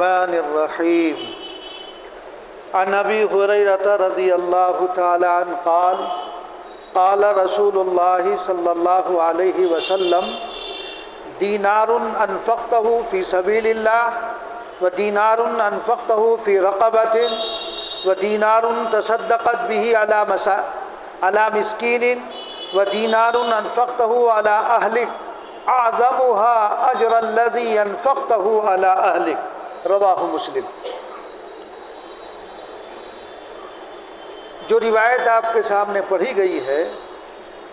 الرحمن الرحيم عن أبي هريرة رضي الله تعالى عنه قال قال رسول الله صلى الله عليه وسلم دينار أنفقته في سبيل الله ودينار أنفقته في رقبة ودينار تصدقت به على مسكين ودينار أنفقته على أهلك أعظمها أجر الذي أنفقته على أهلك رواہ مسلم۔ جو روایت آپ کے سامنے پڑھی گئی ہے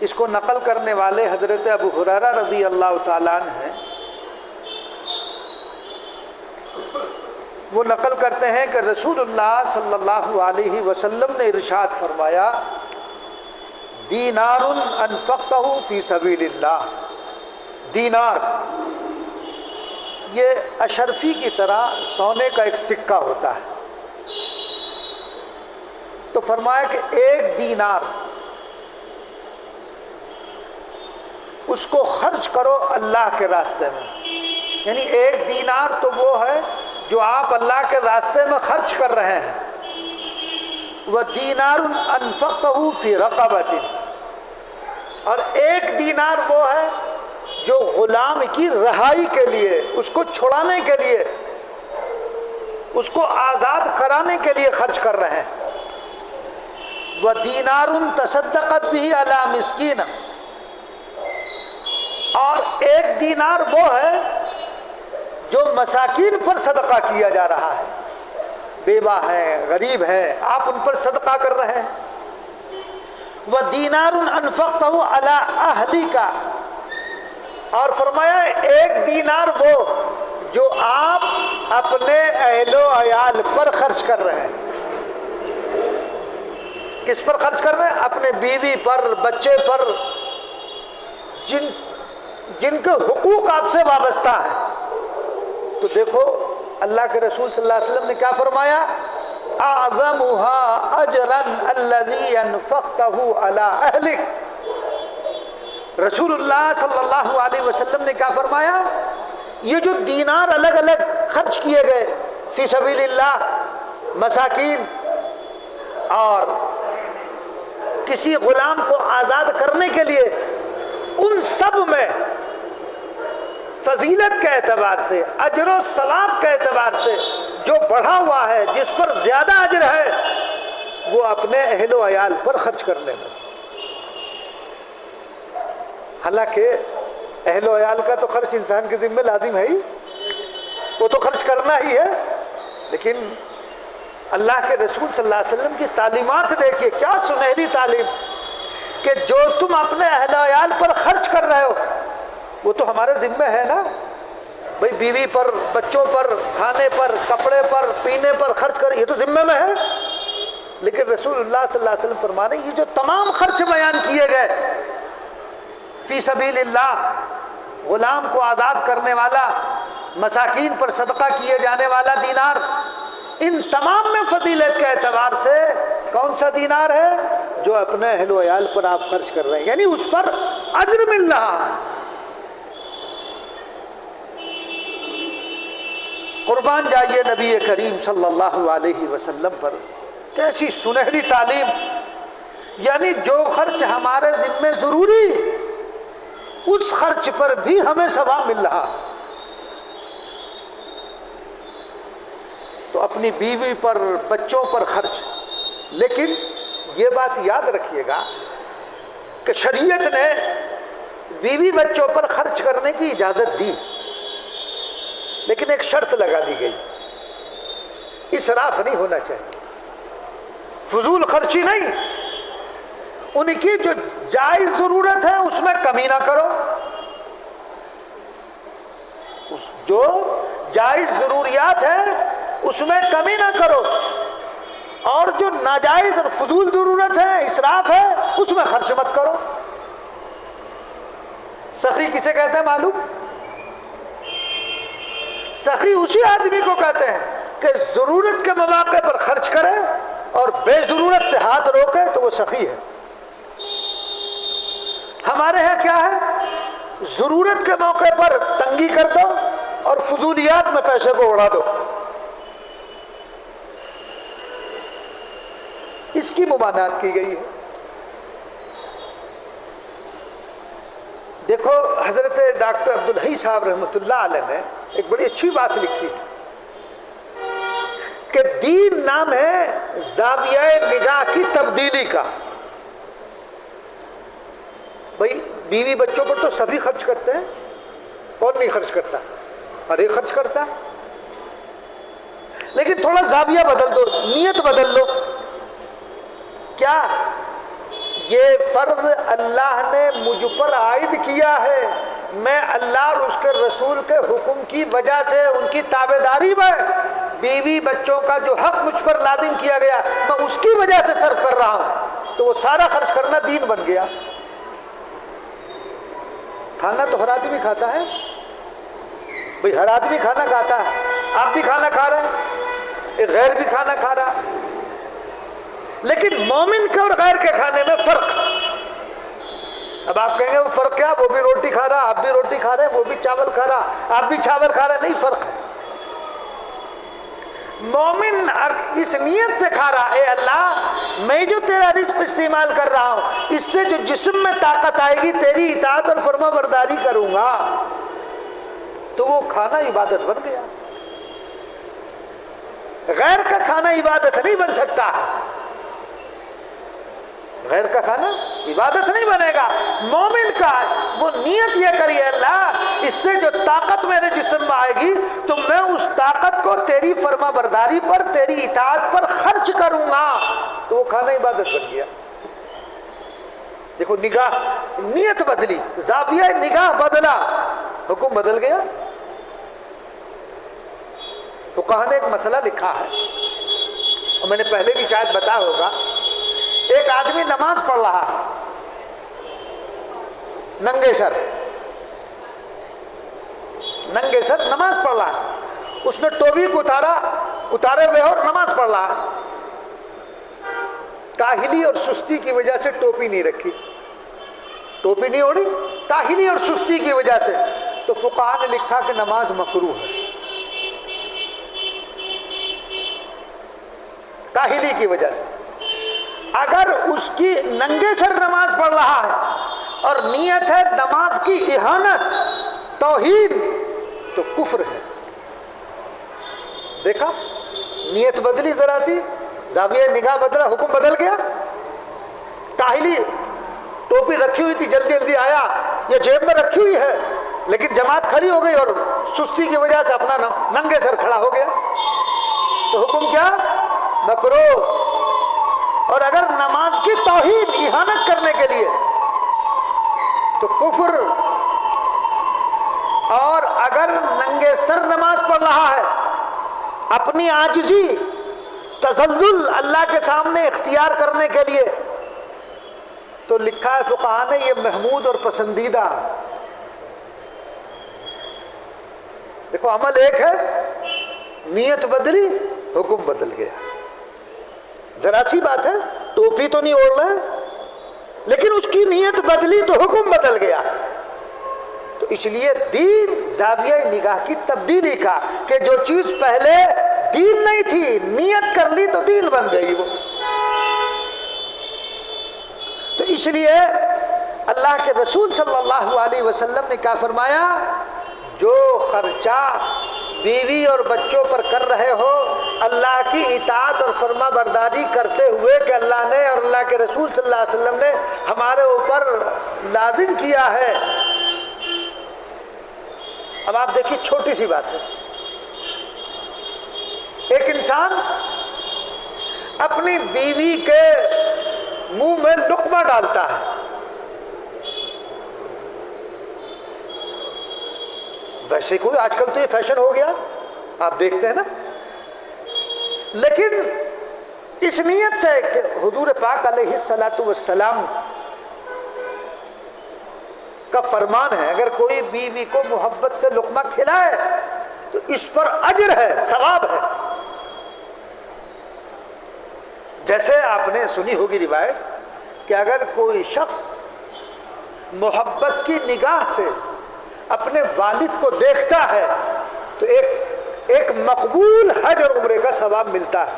اس کو نقل کرنے والے حضرت ابو ہریرہ رضی اللہ تعالیٰ عنہ ہیں۔ وہ نقل کرتے ہیں کہ رسول اللہ صلی اللہ علیہ وسلم نے ارشاد فرمایا دینار انفقتہ فی سبیل اللہ۔ دینار یہ اشرفی کی طرح سونے کا ایک سکہ ہوتا ہے، تو فرمایا کہ ایک دینار اس کو خرچ کرو اللہ کے راستے میں، یعنی ایک دینار تو وہ ہے جو آپ اللہ کے راستے میں خرچ کر رہے ہیں۔ وَدِينَارٌ أَنفَقْتَهُ فِي رَقَبَةٍ، اور ایک دینار وہ ہے جو غلام کی رہائی کے لیے، اس کو چھڑانے کے لیے، اس کو آزاد کرانے کے لیے خرچ کر رہے ہیں۔ وَدِينَارٌ تَصَدَّقَتْ بِهِ عَلَى مِسْكِينٍ، اور ایک دینار وہ ہے جو مساکین پر صدقہ کیا جا رہا ہے، بیوہ ہے، غریب ہے، آپ ان پر صدقہ کر رہے ہیں۔ وَدِينَارٌ أَنفَقْتَهُ عَلَى أَهْلِكَ، اور فرمایا ایک دینار وہ جو آپ اپنے اہل و عیال پر خرچ کر رہے ہیں۔ کس پر خرچ کر رہے ہیں؟ اپنے بیوی پر، بچے پر، جن کے حقوق آپ سے وابستہ ہیں۔ تو دیکھو اللہ کے رسول صلی اللہ علیہ وسلم نے کیا فرمایا؟ اعظمها اجرا الذي انفقته على اهلك۔ رسول اللہ صلی اللہ علیہ وسلم نے کیا فرمایا؟ یہ جو دینار الگ الگ خرچ کیے گئے فی سبیل اللہ، مساکین اور کسی غلام کو آزاد کرنے کے لیے، ان سب میں فضیلت کے اعتبار سے، اجر و ثواب کے اعتبار سے جو بڑھا ہوا ہے، جس پر زیادہ اجر ہے، وہ اپنے اہل و عیال پر خرچ کرنے میں۔ حالانکہ اہل و عیال کا تو خرچ انسان کے ذمہ لازم ہے ہی، وہ تو خرچ کرنا ہی ہے، لیکن اللہ کے رسول صلی اللہ علیہ وسلم کی تعلیمات دیکھیے، کیا سنہری تعلیم، کہ جو تم اپنے اہل و عیال پر خرچ کر رہے ہو وہ تو ہمارے ذمہ ہے نا بھئی، بیوی پر، بچوں پر، کھانے پر، کپڑے پر، پینے پر خرچ کر، یہ تو ذمہ میں ہے۔ لیکن رسول اللہ صلی اللہ علیہ وسلم فرما رہے ہیں یہ جو تمام خرچ بیان کیے گئے فی سبیل اللہ، غلام کو آزاد کرنے والا، مساکین پر صدقہ کیے جانے والا دینار، ان تمام میں فضیلت کے اعتبار سے کون سا دینار ہے؟ جو اپنے اہل و عیال پر آپ خرچ کر رہے ہیں، یعنی اس پر اجر مل رہا ہے۔ قربان جائیے نبی کریم صلی اللہ علیہ وسلم پر، کیسی سنہری تعلیم، یعنی جو خرچ ہمارے ذمہ ضروری، اس خرچ پر بھی ہمیں ثواب مل رہا۔ تو اپنی بیوی پر، بچوں پر خرچ، لیکن یہ بات یاد رکھیے گا کہ شریعت نے بیوی بچوں پر خرچ کرنے کی اجازت دی، لیکن ایک شرط لگا دی گئی، اسراف نہیں ہونا چاہیے، فضول خرچی نہیں، ان کی جو جائز ضرورت ہے اس میں کمی نہ کرو، جو جائز ضروریات ہے اس میں کمی نہ کرو، اور جو ناجائز اور فضول ضرورت ہے، اسراف ہے، اس میں خرچ مت کرو۔ سخی کسے کہتے ہیں معلوم؟ سخی اسی آدمی کو کہتے ہیں کہ ضرورت کے مواقع پر خرچ کرے اور بے ضرورت سے ہاتھ روکے تو وہ سخی ہے۔ ہمارے ہاں کیا ہے؟ ضرورت کے موقع پر تنگی کر دو اور فضولیات میں پیسے کو اڑا دو، کی ممانعت کی گئی ہے۔ دیکھو حضرت ڈاکٹر عبدالحی صاحب رحمۃ اللہ علیہ نے ایک بڑی اچھی بات لکھی کہ دین نام ہے زاویہ نگاہ کی تبدیلی کا۔ بھائی بیوی بچوں پر تو سبھی خرچ کرتے ہیں، کون نہیں خرچ کرتا؟ ہر ایک خرچ کرتا ہے، لیکن تھوڑا زاویہ بدل دو، نیت بدل لو۔ کیا یہ فرض اللہ نے مجھ پر عائد کیا ہے، میں اللہ اور اس کے رسول کے حکم کی وجہ سے ان کی تابع داری میں بیوی بچوں کا جو حق مجھ پر لازم کیا گیا میں اس کی وجہ سے صرف کر رہا ہوں، تو وہ سارا خرچ کرنا دین بن گیا۔ کھانا تو ہر آدمی کھاتا ہے، بھئی ہر آدمی کھانا کھاتا ہے، آپ بھی کھانا کھا رہے ہیں، ایک غیر بھی کھانا کھا رہا ہے، لیکن مومن کے اور غیر کے کھانے میں فرق۔ اب آپ کہیں گے وہ فرق کیا؟ وہ بھی روٹی کھا رہا، آپ بھی روٹی کھا رہے ہیں، وہ بھی چاول کھا رہا، آپ بھی چاول کھا رہے ہیں، نہیں، فرق ہے۔ مومن اس نیت سے کھا رہا، اے اللہ میں جو تیرا رزق استعمال کر رہا ہوں اس سے جو جسم میں طاقت آئے گی تیری اطاعت اور فرما برداری کروں گا، تو وہ کھانا عبادت بن گیا۔ غیر کا کھانا عبادت نہیں بن سکتا، غیر کا کھانا عبادت نہیں بنے گا۔ مومن کا وہ نیت یہ کری، اللہ اس سے جو طاقت میرے جسم میں آئے گی تو میں اس طاقت کو تیری فرما برداری پر، تیری اطاعت پر خرچ کروں گا، تو وہ کھانا عبادت بن گیا۔ دیکھو نگاہ، نیت بدلی، زاویہ نگاہ بدلا، حکم بدل گیا۔ فقہا نے ایک مسئلہ لکھا ہے، اور میں نے پہلے بھی شاید بتایا ہوگا، ایک آدمی نماز پڑھ رہا ہے ننگے سر نماز پڑھ رہا ہے، اس نے ٹوپی کو اتارے ہوئے اور نماز پڑھ رہا ہے، کاہلی اور سستی کی وجہ سے ٹوپی نہیں رکھی، ٹوپی نہیں اوڑھی، کاہلی اور سستی کی وجہ سے، تو فقہا نے لکھا کہ نماز مکروہ ہے، کاہلی کی وجہ سے۔ اگر اس کی ننگے سر نماز پڑھ رہا ہے اور نیت ہے نماز کی اہانت، توہین، تو کفر ہے۔ دیکھا، نیت بدلی ذرا سی، زاویہ نگاہ بدلا، حکم بدل گیا۔ کاہلی، ٹوپی رکھی ہوئی تھی، جلدی جلدی آیا، یا جیب میں رکھی ہوئی ہے لیکن جماعت کھڑی ہو گئی اور سستی کی وجہ سے اپنا ننگے سر کھڑا ہو گیا، تو حکم کیا؟ مکروہ۔ اور اگر نماز کی توہین، اہانت کرنے کے لیے تو کفر۔ اور اگر ننگے سر نماز پڑھ رہا ہے، اپنی عاجزی، تذلل اللہ کے سامنے اختیار کرنے کے لیے، تو لکھا ہے فقہا نے یہ محمود اور پسندیدہ۔ دیکھو عمل ایک ہے، نیت بدلی، حکم بدل گیا۔ ذرا سی بات ہے، ٹوپی تو نہیں اوڑھ رہا ہے لیکن اس کی نیت بدلی تو حکم بدل گیا۔ تو اس لیے دین زاویہ نگاہ کی تبدیلی کا، کہ جو چیز پہلے دین نہیں تھی نیت کر لی تو دین بن گئی وہ۔ تو اس لیے اللہ کے رسول صلی اللہ علیہ وسلم نے کیا فرمایا؟ جو خرچہ بیوی اور بچوں پر کر رہے ہو اللہ کی اطاعت اور فرما برداری کرتے ہوئے کہ اللہ نے اور اللہ کے رسول صلی اللہ علیہ وسلم نے ہمارے اوپر لازم کیا ہے۔ اب آپ دیکھیے چھوٹی سی بات ہے، ایک انسان اپنی بیوی کے منہ میں لقمہ ڈالتا ہے، ویسے کوئی آج کل تو یہ فیشن ہو گیا، آپ دیکھتے ہیں نا، لیکن اس نیت سے کہ حضور پاک علیہ الصلاۃ والسلام کا فرمان ہے اگر کوئی بیوی کو محبت سے لقمہ کھلائے تو اس پر اجر ہے، ثواب ہے۔ جیسے آپ نے سنی ہوگی روایت کہ اگر کوئی شخص محبت کی نگاہ سے اپنے والد کو دیکھتا ہے تو ایک مقبول حج اور عمرے کا ثواب ملتا ہے۔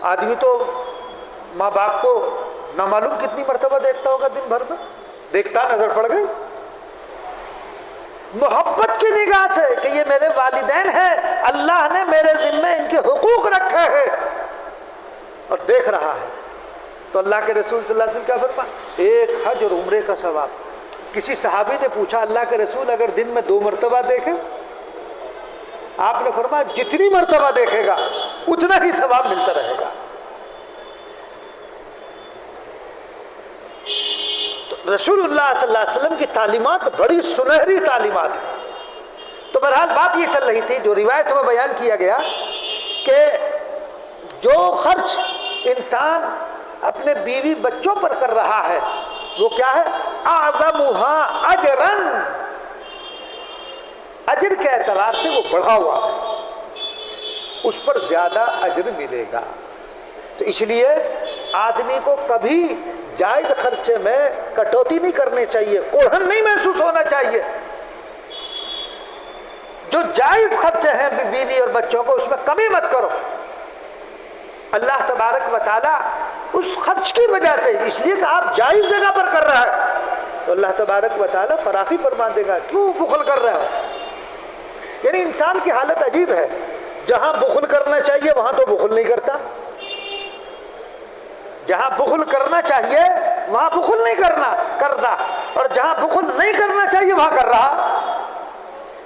آدمی تو ماں باپ کو نامعلوم کتنی مرتبہ دیکھتا ہوگا دن بھر میں، دیکھتا نظر پڑ گئی، محبت کی نگاہ سے کہ یہ میرے والدین ہیں، اللہ نے میرے ذمے ان کے حقوق رکھے ہیں اور دیکھ رہا ہے۔ تو اللہ کے رسول صلی اللہ علیہ وسلم کیا فرمایا؟ ایک حج اور عمرے کا ثواب۔ کسی صحابی نے پوچھا اللہ کے رسول اگر دن میں 2 مرتبہ دیکھے؟ آپ نے فرمایا جتنی مرتبہ دیکھے گا اتنا ہی ثواب ملتا رہے گا۔ تو رسول اللہ صلی اللہ علیہ وسلم کی تعلیمات بڑی سنہری تعلیمات ہیں۔ تو بہرحال بات یہ چل رہی تھی، جو روایت میں بیان کیا گیا کہ جو خرچ انسان اپنے بیوی بچوں پر کر رہا ہے وہ کیا ہے؟ اعظمها اجرا، اجر کے اعتبار سے وہ بڑھا ہوا ہے، اس پر زیادہ اجر ملے گا۔ تو اس لیے آدمی کو کبھی جائز خرچے میں کٹوتی نہیں کرنی چاہیے، کوڑھن نہیں محسوس ہونا چاہیے۔ جو جائز خرچے ہیں بیوی اور بچوں کو اس میں کمی مت کرو۔ اللہ تبارک و تعالیٰ اس خرچ کی وجہ سے، اس لیے کہ آپ جائز جگہ پر کر رہا ہے تو اللہ تبارک و تعالیٰ فراخی فرما دے گا۔ کیوں بخل کر رہا ہو؟ یعنی انسان کی حالت عجیب ہے، جہاں بخل کرنا چاہیے وہاں تو بخل نہیں کرتا، جہاں بخل کرنا چاہیے وہاں بخل نہیں کرتا، اور جہاں بخل نہیں کرنا چاہیے وہاں کر رہا۔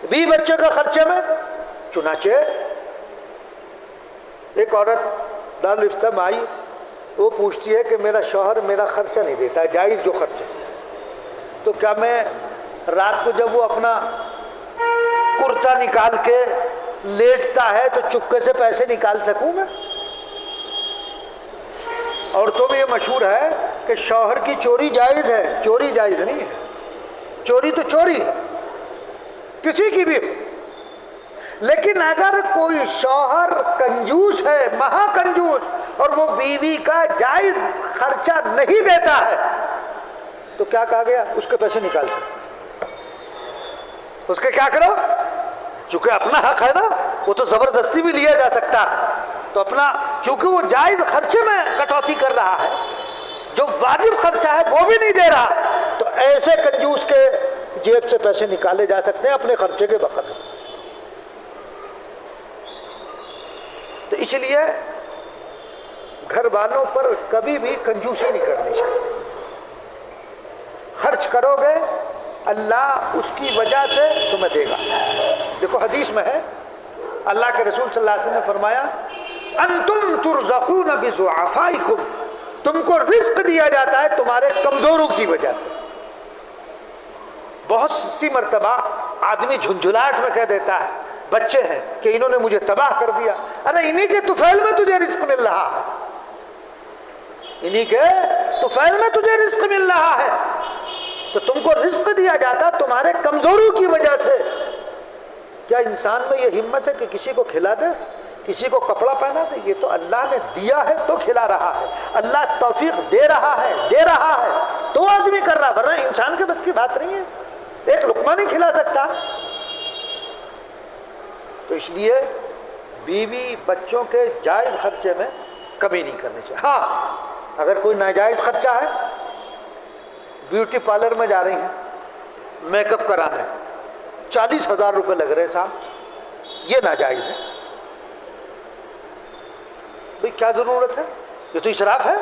بیوی بچے کے خرچے میں چنانچہ ایک عورت دارالفتہ میں آئی، وہ پوچھتی ہے کہ میرا شوہر میرا خرچہ نہیں دیتا، جائز جو خرچہ، تو کیا میں رات کو جب وہ اپنا کرتا نکال کے لیٹتا ہے تو چپکے سے پیسے نکال سکوں میں؟ عورتوں میں یہ مشہور ہے کہ شوہر کی چوری جائز ہے، چوری جائز نہیں ہے، چوری تو چوری ہے کسی کی بھی ہو، لیکن اگر کوئی شوہر کنجوس ہے، مہا کنجوس، اور وہ بیوی کا جائز خرچہ نہیں دیتا ہے تو کیا کہا گیا؟ اس کے پیسے نکال سکتے، اس کے کیا کرو؟ چونکہ اپنا حق ہے نا، وہ تو زبردستی بھی لیا جا سکتا ہے، تو اپنا چونکہ وہ جائز خرچے میں کٹوتی کر رہا ہے، جو واجب خرچہ ہے وہ بھی نہیں دے رہا، تو ایسے کنجوس کے جیب سے پیسے نکالے جا سکتے ہیں اپنے خرچے کے وقت۔ تو اس لیے گھر والوں پر کبھی بھی کنجوسی نہیں کرنی چاہیے۔ خرچ کرو گے اللہ اس کی وجہ سے تمہیں دے گا۔ دیکھو حدیث میں ہے، اللہ کے رسول صلی اللہ علیہ وسلم نے فرمایا انتم ترزقون بضعفائکم، تم کو رزق دیا جاتا ہے تمہارے کمزوروں کی وجہ سے۔ بہت سی مرتبہ آدمی جھنجھلاہٹ میں کہہ دیتا ہے بچے ہیں کہ انہوں نے مجھے تباہ کر دیا، ارے انہی کے طفیل میں تجھے رزق مل رہا ہے، انہی کے طفیل میں تجھے رزق مل رہا ہے، تو تم کو رزق دیا جاتا تمہارے کمزوروں کی وجہ سے۔ کیا انسان میں یہ ہمت ہے کہ کسی کو کھلا دے، کسی کو کپڑا پہنا دے؟ یہ تو اللہ نے دیا ہے تو کھلا رہا ہے، اللہ توفیق دے رہا ہے تو آدمی کر رہا، ورنہ انسان کے بس کی بات نہیں ہے، ایک لقمہ نہیں کھلا سکتا۔ تو اس لیے بیوی بچوں کے جائز خرچے میں کمی نہیں کرنی چاہیے۔ ہاں اگر کوئی ناجائز خرچہ ہے، بیوٹی پارلر میں جا رہی ہیں میک اپ کرانے، 40,000 روپے لگ رہے صاحب، یہ ناجائز ہے۔ بھئی کیا ضرورت ہے؟ یہ تو اسراف ہے۔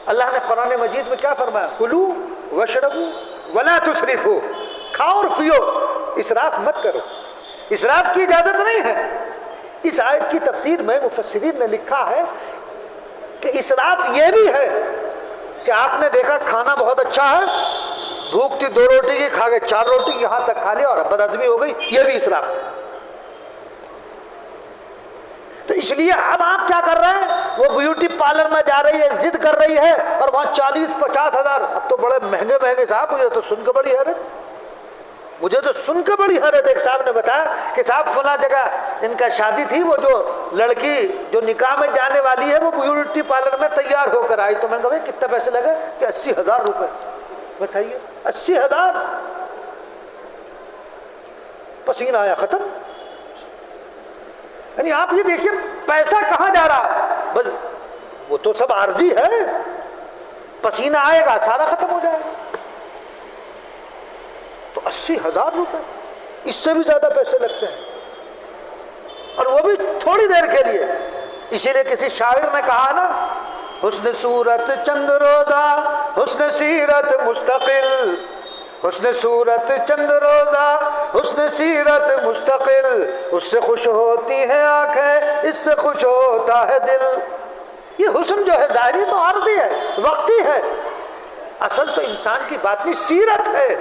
اللہ نے قرآن مجید میں کیا فرمایا؟ کلو واشربو ولا تسرفو، کھاؤ اور پیو، اسراف مت کرو۔ اسراف کی اجازت نہیں ہے۔ اس آیت کی تفسیر میں مفسرین نے لکھا ہے کہ اسراف یہ بھی ہے کہ آپ نے دیکھا کھانا بہت اچھا ہے، بھوک تھی 2 روٹی کی، کھا گئے 4 روٹی یہاں تک کھا لیا اور بد ہضمی ہو گئی، یہ بھی اسراف ہے۔ تو اس لیے اب آپ کیا کر رہے ہیں؟ وہ بیوٹی پارلر میں جا رہی ہے، ضد کر رہی ہے، اور وہاں 40-50 ہزار، اب تو بڑے مہنگے مہنگے صاحب، مجھے تو سن کے بڑی حیرت ایک صاحب نے بتایا کہ صاحب فلاں جگہ ان کا شادی تھی، وہ جو لڑکی جو نکاح میں جانے والی ہے وہ بیوٹی پارلر میں تیار ہو کر آئی، تو میں نے کہا بھائی کتنے پیسے لگے؟ کہ 80,000 روپے۔ بتائیے 80,000، پسینہ آیا ختم۔ یعنی آپ یہ دیکھیے پیسہ کہاں جا رہا؟ بس وہ تو سب عارضی ہے، پسینہ آئے گا سارا ختم ہو جائے گا۔ تو 80,000 روپے، اس سے بھی زیادہ پیسے لگتے ہیں، اور وہ بھی تھوڑی دیر کے لیے۔ اسی لیے کسی شاعر نے کہا نا، حسن صورت چند روزہ حسن سیرت مستقل، حسن صورت چند روزہ حسن سیرت مستقل، اس سے خوش ہوتی ہے آنکھیں اس سے خوش ہوتا ہے دل۔ یہ حسن جو ہے ظاہری تو عارضی ہے، وقتی ہے، اصل تو انسان کی باطنی سیرت ہے۔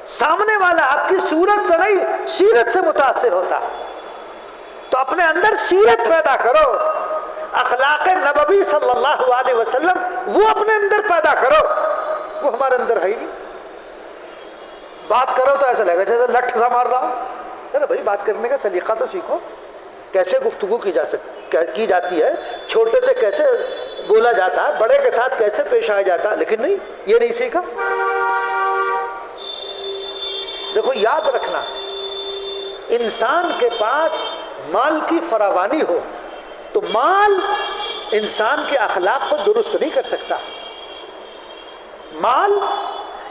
سامنے والا آپ کی صورت سے نہیں، سیرت سے متاثر ہوتا، تو اپنے اندر سیرت پیدا کرو، اخلاق نبوی صلی اللہ علیہ وسلم وہ اپنے اندر پیدا کرو، وہ ہمارے اندر ہے ہی نہیں۔ بات کرو تو ایسا لگے جیسے لٹھ سا مار رہا ہو۔ ارے بھائی بات کرنے کا سلیقہ تو سیکھو، کیسے گفتگو کی جاتی ہے، چھوٹے سے کیسے بولا جاتا ہے، بڑے کے ساتھ کیسے پیش آیا جاتا ہے، لیکن نہیں، یہ نہیں سیکھا۔ دیکھو یاد رکھنا، انسان کے پاس مال کی فراوانی ہو تو مال انسان کے اخلاق کو درست نہیں کر سکتا۔ مال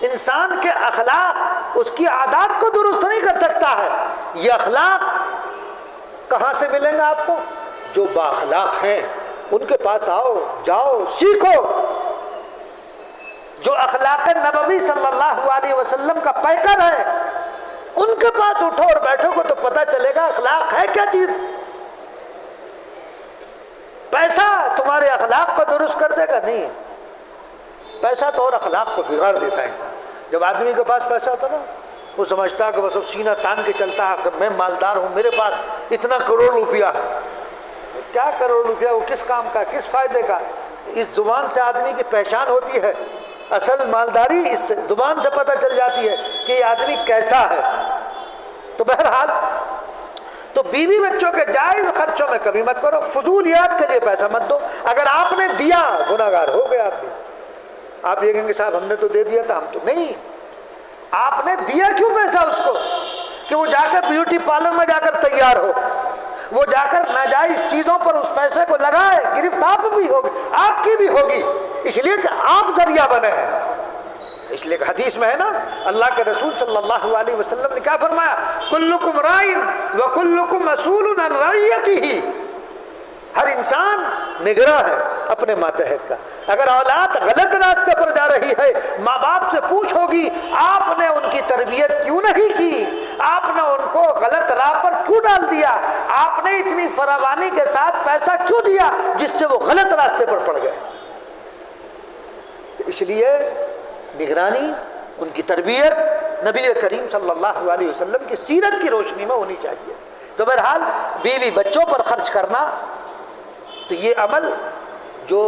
انسان کے اخلاق، اس کی عادات کو درست نہیں کر سکتا ہے۔ یہ اخلاق کہاں سے ملیں گے آپ کو؟ جو بااخلاق ہیں ان کے پاس آؤ، جاؤ، سیکھو۔ جو اخلاق نبوی صلی اللہ علیہ وسلم کا پیکر ہے ان کے پاس اٹھو اور بیٹھو گے تو پتہ چلے گا اخلاق ہے کیا چیز۔ پیسہ تمہارے اخلاق کو درست کر دے گا؟ نہیں، پیسہ تو اور اخلاق کو بگاڑ دیتا ہے انسان۔ جب آدمی کے پاس پیسہ ہوتا نا، وہ سمجھتا ہے کہ بس سینہ تان کے چلتا ہے کہ میں مالدار ہوں، میرے پاس اتنا کروڑ روپیہ ہے۔ کیا کروڑ روپیہ؟ وہ کس کام کا، کس فائدے کا؟ اس زبان سے آدمی کی پہچان ہوتی ہے، اصل مالداری اس زبان سے پتہ چل جاتی ہے کہ یہ آدمی کیسا ہے۔ تو بہرحال تو بیوی بچوں کے جائز خرچوں میں کمی مت کرو، فضولیات کے لیے پیسہ مت دو۔ اگر آپ نے دیا گناہ گار ہو گئے آپ بھی۔ آپ یہ کہیں گے صاحب ہم نے تو دے دیا تھا، ہم تو نہیں۔ آپ نے دیا کیوں پیسہ اس کو؟ کہ وہ جا کر بیوٹی پارلر میں جا کر تیار ہو، وہ جا کر ناجائز چیزوں پر اس پیسے کو لگائے، گرفت آپ بھی ہوگی، آپ کی بھی ہوگی، اس لیے کہ آپ ذریعہ بنے ہیں۔ اس لیے کہ حدیث میں ہے نا، اللہ کے رسول صلی اللہ علیہ وسلم نے کیا فرمایا؟ کلکم رائن وکلکم مسئول عن رعیتہ۔ ہر انسان نگراں ہے اپنے ماتحت کا۔ اگر اولاد غلط راستے پر جا رہی ہے، ماں باپ سے پوچھ ہوگی آپ نے ان کی تربیت کیوں نہیں کی، آپ نے ان کو غلط راہ پر کیوں ڈال دیا، آپ نے اتنی فراوانی کے ساتھ پیسہ کیوں دیا جس سے وہ غلط راستے پر پڑ گئے۔ اس لیے نگرانی، ان کی تربیت نبی کریم صلی اللہ علیہ وسلم کی سیرت کی روشنی میں ہونی چاہیے۔ تو بہرحال بیوی بچوں پر خرچ کرنا، تو یہ عمل جو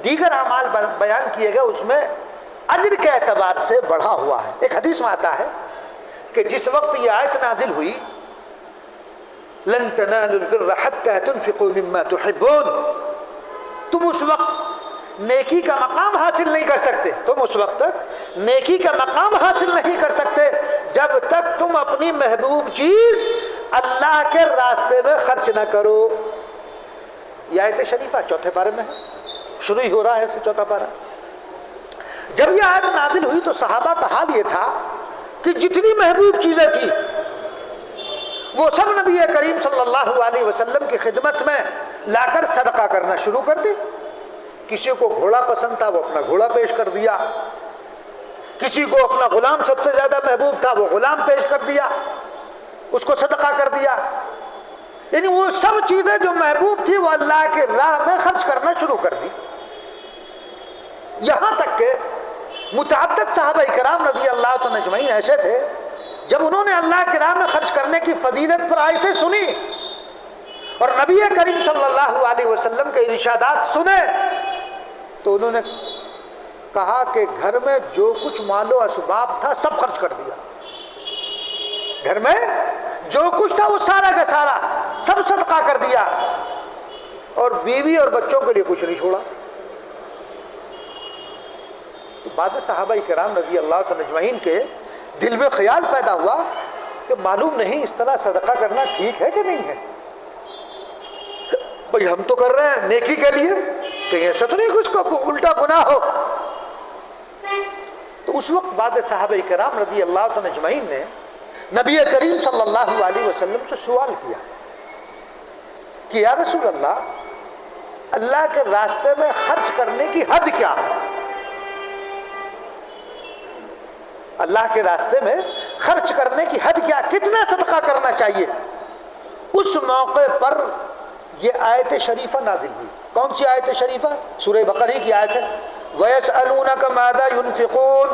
دیگر اعمال بیان کیے گئے اس میں اجر کے اعتبار سے بڑھا ہوا ہے۔ ایک حدیث میں آتا ہے کہ جس وقت یہ آیت نازل ہوئی، لن تنالوا البر حتى تنفقوا مما تحبون، تم اس وقت نیکی کا مقام حاصل نہیں کر سکتے، تم اس وقت تک نیکی کا مقام حاصل نہیں کر سکتے جب تک تم اپنی محبوب چیز اللہ کے راستے میں خرچ نہ کرو۔ یہ آیت شریفہ چوتھے پارے میں ہے، شروع ہی ہو رہا ہے سے چوتھا پارہ۔ جب یہ آیت نازل ہوئی تو صحابہ کا حال یہ تھا کہ جتنی محبوب چیزیں تھیں وہ سب نبی کریم صلی اللہ علیہ وسلم کی خدمت میں لا کر صدقہ کرنا شروع کر دی۔ کسی کو گھوڑا پسند تھا وہ اپنا گھوڑا پیش کر دیا، کسی کو اپنا غلام سب سے زیادہ محبوب تھا وہ غلام پیش کر دیا، اس کو صدقہ کر دیا۔ یعنی وہ سب چیزیں جو محبوب تھی وہ اللہ کے راہ میں خرچ کرنا شروع کر دی۔ یہاں تک کہ متعدد صحابہ کرام رضی اللہ عنہم اجمعین ایسے تھے جب انہوں نے اللہ کے راہ میں خرچ کرنے کی فضیلت پر آیتیں سنی اور نبی کریم صلی اللہ علیہ وسلم کے ارشادات سنے تو انہوں نے کہا کہ گھر میں جو کچھ مال و اسباب تھا سب خرچ کر دیا، گھر میں جو کچھ تھا وہ سارا کا سارا سب صدقہ کر دیا، اور بیوی اور بچوں کے لیے کچھ نہیں چھوڑا۔ تو بعض صحابہ کرام رضی اللہ عنہم اجمعین کے دل میں خیال پیدا ہوا کہ معلوم نہیں اس طرح صدقہ کرنا ٹھیک ہے کہ نہیں ہے۔ بھئی ہم تو کر رہے ہیں نیکی کے لیے، کہیں ایسا تو نہیں کچھ کو الٹا گناہ ہو؟ تو اس وقت بعض صحابہ کرام رضی اللہ عنہ اجمعین نے نبی کریم صلی اللہ علیہ وسلم سے سوال کیا کہ یا رسول اللہ کے راستے میں خرچ کرنے کی حد کیا ہے؟ اللہ کے راستے میں خرچ کرنے کی حد کیا، کتنا صدقہ کرنا چاہیے؟ اس موقع پر یہ آیت شریفہ نازل ہوئی۔ کون سی آیت شریفہ؟ سورہ بقرہ کی آیت ہے، وَيَسْأَلُونَكَ مَاذَا يُنْفِقُونَ۔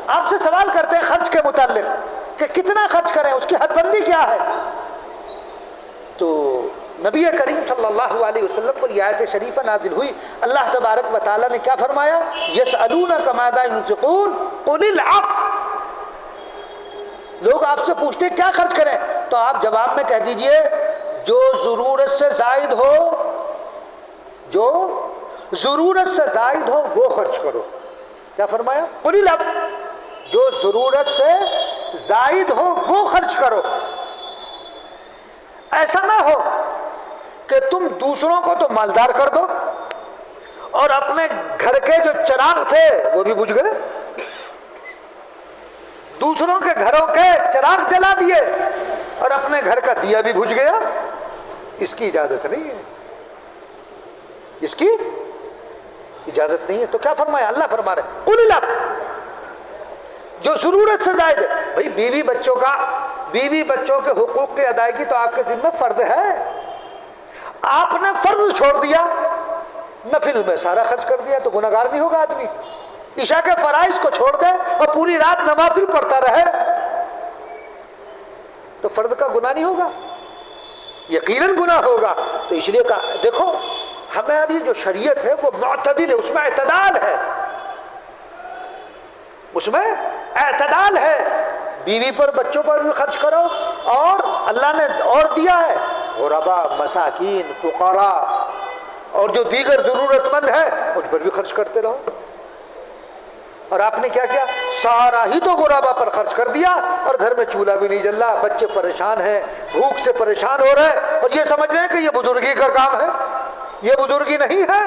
آپ سے سوال کرتے ہیں خرچ کے متعلق کہ کتنا خرچ کریں، اس کی حد بندی کیا ہے؟ تو نبی کریم صلی اللہ علیہ وسلم پر یہ آیت شریفہ نازل ہوئی۔ اللہ تبارک و تعالیٰ نے کیا فرمایا؟ يَسْأَلُونَكَ مَاذَا يُنْفِقُونَ قُلِ الْعَفْوَ۔ لوگ آپ سے پوچھتے کیا خرچ کریں، تو آپ جواب میں کہہ دیجئے جو ضرورت سے زائد ہو، جو ضرورت سے زائد ہو وہ خرچ کرو۔ کیا فرمایا؟ قُلِ الْعَفْوَ، جو ضرورت سے زائد ہو وہ خرچ کرو۔ ایسا نہ ہو کہ تم دوسروں کو تو مالدار کر دو اور اپنے گھر کے جو چراغ تھے وہ بھی بجھ گئے، دوسروں کے گھروں کے چراغ جلا دیے اور اپنے گھر کا دیا بھی بجھ گیا۔ اس کی اجازت نہیں ہے، اس کی اجازت نہیں ہے۔ تو کیا فرمایا؟ اللہ فرما رہے قُلِ الْعَفْوَ، جو ضرورت سے زائد ہے۔ بھئی بیوی بچوں کے حقوق کی ادائیگی تو آپ کے ذمہ فرض ہے، آپ نے فرض چھوڑ دیا، نفل میں سارا خرچ کر دیا، تو گناہگار نہیں ہوگا آدمی؟ عشاء کے فرائض کو چھوڑ دے اور پوری رات نوافل پڑھتا رہے تو فرض کا گناہ نہیں ہوگا؟ یقیناً گناہ ہوگا۔ تو اس لیے کہا دیکھو ہماری جو شریعت ہے وہ معتدل ہے، اس میں اعتدال ہے، اس میں اعتدال ہے۔ بیوی پر بچوں پر بھی خرچ کرو، اور اللہ نے اور دیا ہے غربا، مساکین، فقراء اور جو دیگر ضرورت مند ہے ان پر بھی خرچ کرتے رہو۔ اور آپ نے کیا کیا؟ سارا ہی تو غربا پر خرچ کر دیا، اور گھر میں چولہا بھی نہیں جل رہا، بچے پریشان ہیں، بھوک سے پریشان ہو رہے ہیں، اور یہ سمجھ رہے ہیں کہ یہ بزرگی کا کام ہے، یہ بزرگی نہیں ہے۔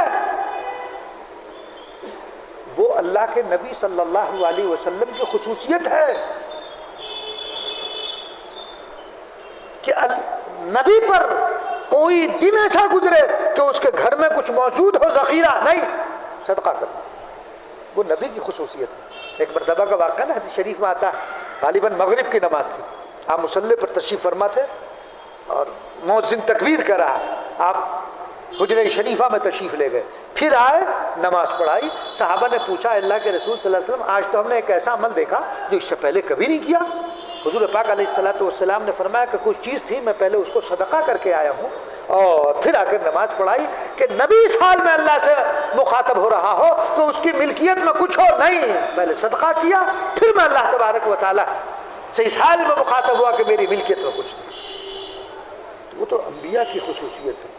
وہ اللہ کے نبی صلی اللہ علیہ وسلم کی خصوصیت ہے کہ نبی پر کوئی دن ایسا گزرے کہ اس کے گھر میں کچھ موجود ہو ذخیرہ نہیں، صدقہ کرتا، وہ نبی کی خصوصیت ہے۔ ایک مرتبہ کا واقعہ نا حدیث شریف میں آتا ہے، غالباً مغرب کی نماز تھی، آپ مصلی پر تشریف فرما تھے اور مؤذن تکبیر کر رہا، آپ حجرہ شریفہ میں تشریف لے گئے، پھر آئے، نماز پڑھائی۔ صحابہ نے پوچھا اللہ کے رسول صلی اللہ علیہ وسلم آج تو ہم نے ایک ایسا عمل دیکھا جو اس سے پہلے کبھی نہیں کیا۔ حضور پاک علیہ السلام نے فرمایا کہ کچھ چیز تھی میں پہلے اس کو صدقہ کر کے آیا ہوں، اور پھر آ کر نماز پڑھائی کہ نبی اس حال میں اللہ سے مخاطب ہو رہا ہو تو اس کی ملکیت میں کچھ ہو نہیں، پہلے صدقہ کیا، پھر میں اللہ تبارک و تعالیٰ سے اس حال میں مخاطب ہوا کہ میری ملکیت میں کچھ نہیں۔ وہ تو انبیاء کی خصوصیت ہے۔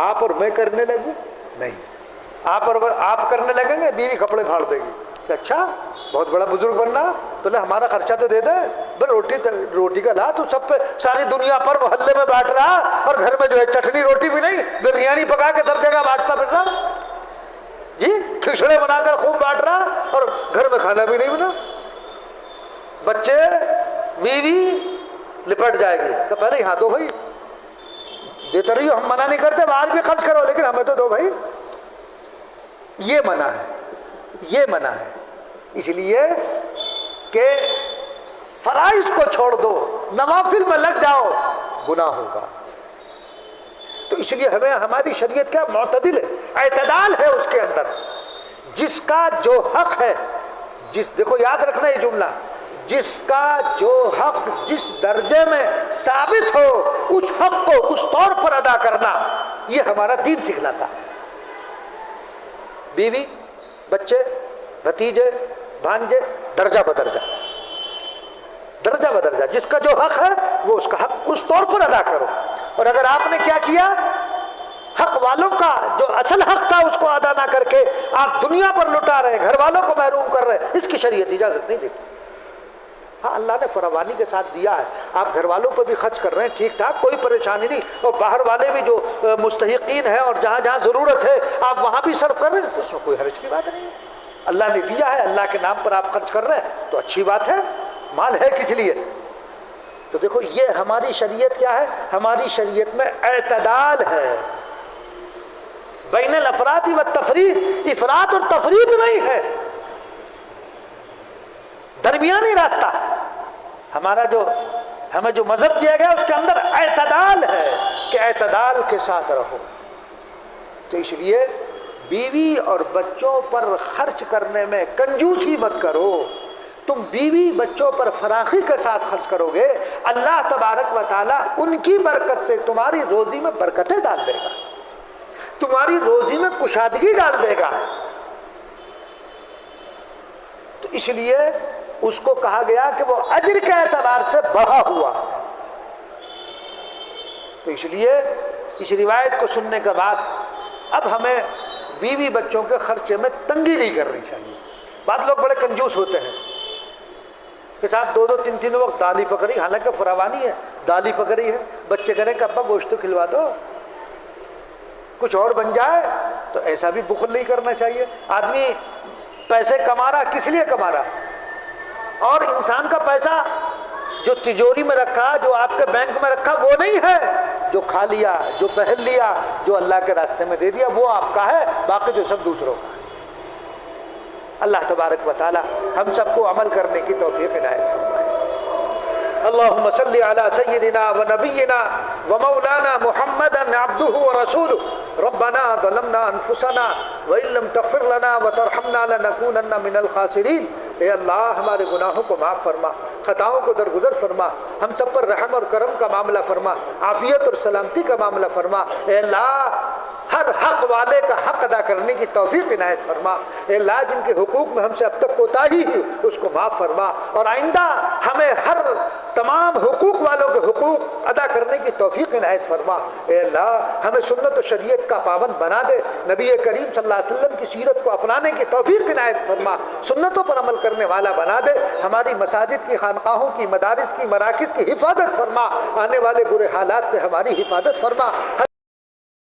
آپ اور میں کرنے لگوں نہیں، آپ کرنے لگیں گے بیوی کپڑے پھاڑ دے گی کہ اچھا بہت بڑا بزرگ بننا تو لے ہمارا خرچہ تو دے دے، بھائی روٹی کا لا تو سب پہ ساری دنیا پر محلے میں بانٹ رہا، اور گھر میں جو ہے چٹنی روٹی بھی نہیں، بریانی پکا کے سب جگہ بانٹتا پھر رہا، جی کھچڑے بنا کر خوب بانٹ رہا اور گھر میں کھانا بھی نہیں بنا، بچے بیوی لپٹ جائے گی کہ پہلے یہاں دو بھائی، دیتے رہیو، ہم منع نہیں کرتے باہر بھی خرچ کرو لیکن ہمیں تو دو بھائی۔ یہ منع ہے، یہ منع ہے، اس لیے کہ فرائض کو چھوڑ دو، نوافل میں لگ جاؤ، گناہ ہوگا۔ تو اس لیے ہمیں ہماری شریعت کیا معتدل ہے، اعتدال ہے اس کے اندر، جس کا جو حق ہے، دیکھو یاد رکھنا یہ جملہ، جس کا جو حق جس درجے میں ثابت ہو اس حق کو اس طور پر ادا کرنا، یہ ہمارا دین سکھلاتا ہے۔ بیوی، بچے، بھتیجے، بھانجے، درجہ بدرجہ، درجہ بدرجہ، جس کا جو حق ہے وہ اس کا حق اس طور پر ادا کرو۔ اور اگر آپ نے کیا کیا، حق والوں کا جو اصل حق تھا اس کو ادا نہ کر کے آپ دنیا پر لٹا رہے، گھر والوں کو محروم کر رہے، اس کی شریعت اجازت نہیں دیتی۔ ہاں اللہ نے فراوانی کے ساتھ دیا ہے، آپ گھر والوں پہ بھی خرچ کر رہے ہیں ٹھیک ٹھاک، کوئی پریشانی نہیں، اور باہر والے بھی جو مستحقین ہیں اور جہاں جہاں ضرورت ہے آپ وہاں بھی صرف کر رہے ہیں، تو اس میں کوئی حرج کی بات نہیں ہے۔ اللہ نے دیا ہے، اللہ کے نام پر آپ خرچ کر رہے ہیں تو اچھی بات ہے، مال ہے کس لیے؟ تو دیکھو یہ ہماری شریعت کیا ہے، ہماری شریعت میں اعتدال ہے بین الافراط والتفریط، افراط اور تفریط نہیں ہے، درمیانی راستہ ہمارا ہمیں جو مذہب دیا گیا اس کے اندر اعتدال ہے کہ اعتدال کے ساتھ رہو۔ تو اس لیے بیوی اور بچوں پر خرچ کرنے میں کنجوسی مت کرو، تم بیوی بچوں پر فراخی کے ساتھ خرچ کرو گے، اللہ تبارک و تعالیٰ ان کی برکت سے تمہاری روزی میں برکتیں ڈال دے گا، تمہاری روزی میں کشادگی ڈال دے گا۔ تو اس لیے اس کو کہا گیا کہ وہ اجر کے اعتبار سے بڑھا ہوا ہے۔ تو اس لیے اس روایت کو سننے کے بعد اب ہمیں بیوی بچوں کے خرچے میں تنگی نہیں کرنی چاہیے۔ بعض لوگ بڑے کنجوس ہوتے ہیں کہ صاحب دو تین وقت دال ہی پکڑی، حالانکہ فراوانی ہے، دال ہی پکڑی ہے، بچے کہہ رہے ہیں کہ ابا گوشت تو کھلوا دو، کچھ اور بن جائے۔ تو ایسا بھی بخل نہیں کرنا چاہیے۔ آدمی پیسے کما رہا کس لیے کما رہا؟ اور انسان کا پیسہ جو تجوری میں رکھا، جو آپ کے بینک میں رکھا، وہ نہیں ہے، جو کھا لیا، جو پہن لیا، جو اللہ کے راستے میں دے دیا، وہ آپ کا ہے، باقی جو سب دوسروں کا ہے۔ اللہ تبارک و تعالی ہم سب کو عمل کرنے کی توفیق عنایت فرمائے۔ اللہم صلی علی سیدنا و نبینا و مولانا محمد عبدہ و رسولہ ربنا ظلمنا انفسنا وان لم تغفر لنا وترحمنا لنکونن من الخاسرین۔ اے اللہ ہمارے گناہوں کو معاف فرما، خطاؤں کو درگزر فرما، ہم سب پر رحم اور کرم کا معاملہ فرما، عافیت اور سلامتی کا معاملہ فرما۔ اے اللہ ہر حق والے کا حق ادا کرنے کی توفیق عنایت فرما۔ اے اللہ جن کے حقوق میں ہم سے اب تک کوتاہی ہوئی اس کو معاف فرما، اور آئندہ ہمیں ہر تمام حقوق والوں کے حقوق ادا کرنے کی توفیق عنایت فرما۔ اے اللہ ہمیں سنت و شریعت کا پابند بنا دے، نبی کریم صلی اللہ علیہ وسلم کی سیرت کو اپنانے کی توفیق عنایت فرما، سنتوں پر عمل کرنے والا بنا دے، ہماری مساجد کی، خانقاہوں کی، مدارس کی، مراکز کی حفاظت فرما، آنے والے برے حالات سے ہماری حفاظت فرما۔